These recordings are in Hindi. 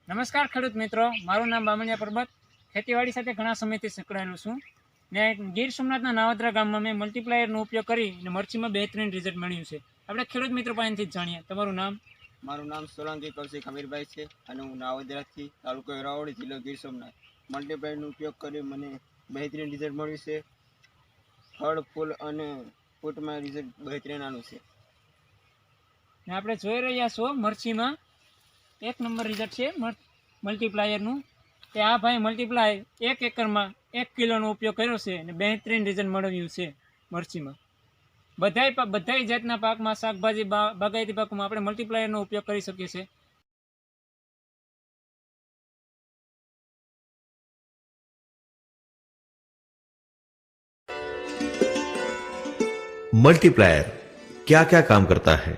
નમસ્કાર ખેડૂત મિત્રો, મારું નામ બામણિયા પરબત. ખેતીવાડી સાથે ઘણા સમયથી સંકળાયેલું છું ને ગીર સોમનાથના નાવદરા ગામમાં મેં મલ્ટીપ્લાયરનો ઉપયોગ કરીને મરચીમાં બહેતરીન રિઝલ્ટ મળ્યું છે. આપણે ખેડૂત મિત્રો પાસેથી જ જાણીએ. તમારું નામ? મારું નામ સોલંકી કૌશિક હમીરભાઈ છે અને હું નાવદરાથી તાલુકો વેરાવળ જિલ્લો ગીર સોમનાથ મલ્ટીપ્લાયરનો ઉપયોગ કરી મને બહેતરીન રિઝલ્ટ મળ્યું છે. ફળ ફૂલ અને ફૂટમાં રિઝલ્ટ બહેતરીન આનું છે. ને આપણે જોઈ રહ્યા છો મરચીમાં એક નંબર રિઝલ્ટ છે મલ્ટીપ્લાયરનું. તે આ ભાઈ મલ્ટીપ્લાય 1 એકરમાં 1 કિલોનો ઉપયોગ કર્યો છે અને બહેતરીન રિઝલ્ટ મળ્યું છે મરચીમાં. બધાય જાતના પાકમાં, શાકભાજી, બાગાયતી પાકમાં આપણે મલ્ટીપ્લાયરનો ઉપયોગ કરી શકીએ છીએ. मल्टीप्लायर क्या क्या काम करता है?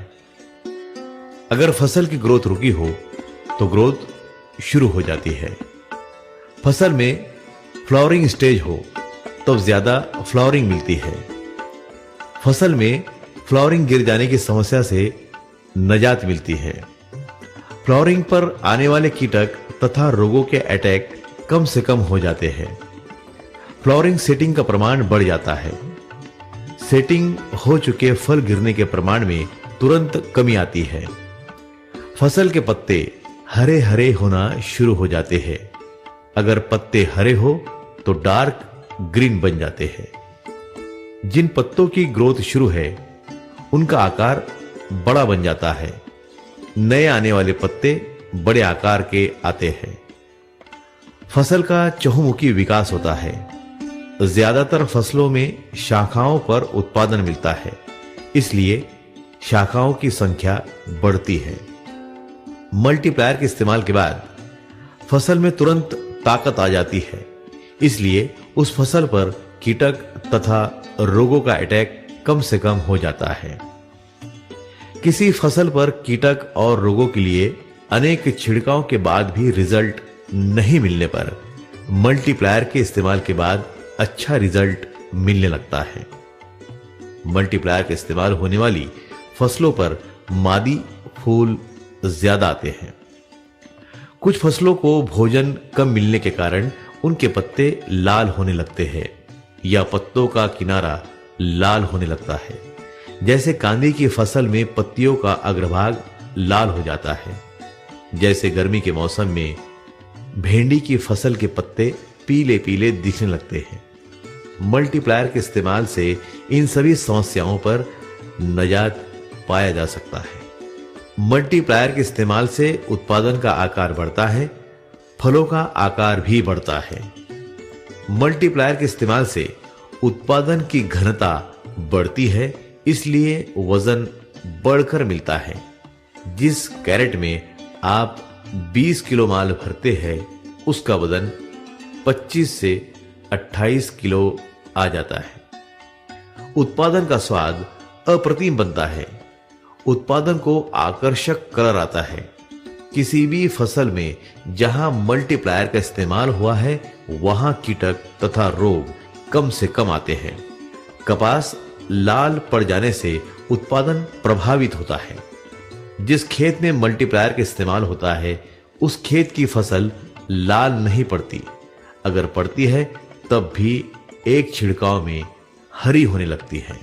अगर फसल की ग्रोथ रुकी हो तो ग्रोथ शुरू हो जाती है. फसल में फ्लावरिंग स्टेज हो तो ज्यादा फ्लावरिंग मिलती है. फसल में फ्लावरिंग गिर जाने की समस्या से निजात मिलती है. फ्लावरिंग पर आने वाले कीटक तथा रोगों के अटैक कम से कम हो जाते हैं. फ्लावरिंग सेटिंग का प्रमाण बढ़ जाता है. सेटिंग हो चुके फल गिरने के प्रमाण में तुरंत कमी आती है. फसल के पत्ते हरे हरे होना शुरू हो जाते हैं. अगर पत्ते हरे हो तो डार्क ग्रीन बन जाते हैं. जिन पत्तों की ग्रोथ शुरू है उनका आकार बड़ा बन जाता है. नए आने वाले पत्ते बड़े आकार के आते हैं. फसल का चहुमुखी विकास होता है. ज्यादातर फसलों में शाखाओं पर उत्पादन मिलता है, इसलिए शाखाओं की संख्या बढ़ती है. मल्टीप्लायर के इस्तेमाल के बाद फसल में तुरंत ताकत आ जाती है, इसलिए उस फसल पर कीटक तथा रोगों का अटैक कम से कम हो जाता है. किसी फसल पर कीटक और रोगों के लिए अनेक छिड़काव के बाद भी रिजल्ट नहीं मिलने पर मल्टीप्लायर के इस्तेमाल के बाद अच्छा रिजल्ट मिलने लगता है. मल्टीप्लायर के इस्तेमाल होने वाली फसलों पर मादी फूल ज्यादा आते हैं. कुछ फसलों को भोजन कम मिलने के कारण उनके पत्ते लाल होने लगते हैं या पत्तों का किनारा लाल होने लगता है. जैसे कांदे की फसल में पत्तियों का अग्रभाग लाल हो जाता है. जैसे गर्मी के मौसम में भेंडी की फसल के पत्ते पीले पीले दिखने लगते हैं. मल्टीप्लायर के इस्तेमाल से इन सभी समस्याओं पर निजात पाया जा सकता है. मल्टीप्लायर के इस्तेमाल से उत्पादन का आकार बढ़ता है, फलों का आकार भी बढ़ता है. मल्टीप्लायर के इस्तेमाल से उत्पादन की घनता बढ़ती है, इसलिए वजन बढ़कर मिलता है. जिस कैरेट में आप 20 किलो माल भरते हैं उसका वजन 25 से 28 किलो आ जाता है. उत्पादन का स्वाद अप्रतिम बनता है. उत्पादन को आकर्षक कलर आता है. किसी भी फसल में जहां मल्टीप्लायर का इस्तेमाल हुआ है वहां कीटक तथा रोग कम से कम आते हैं. कपास लाल पड़ जाने से उत्पादन प्रभावित होता है. जिस खेत में मल्टीप्लायर का इस्तेमाल होता है उस खेत की फसल लाल नहीं पड़ती. अगर पड़ती है तब भी एक छिड़काव में हरी होने लगती है.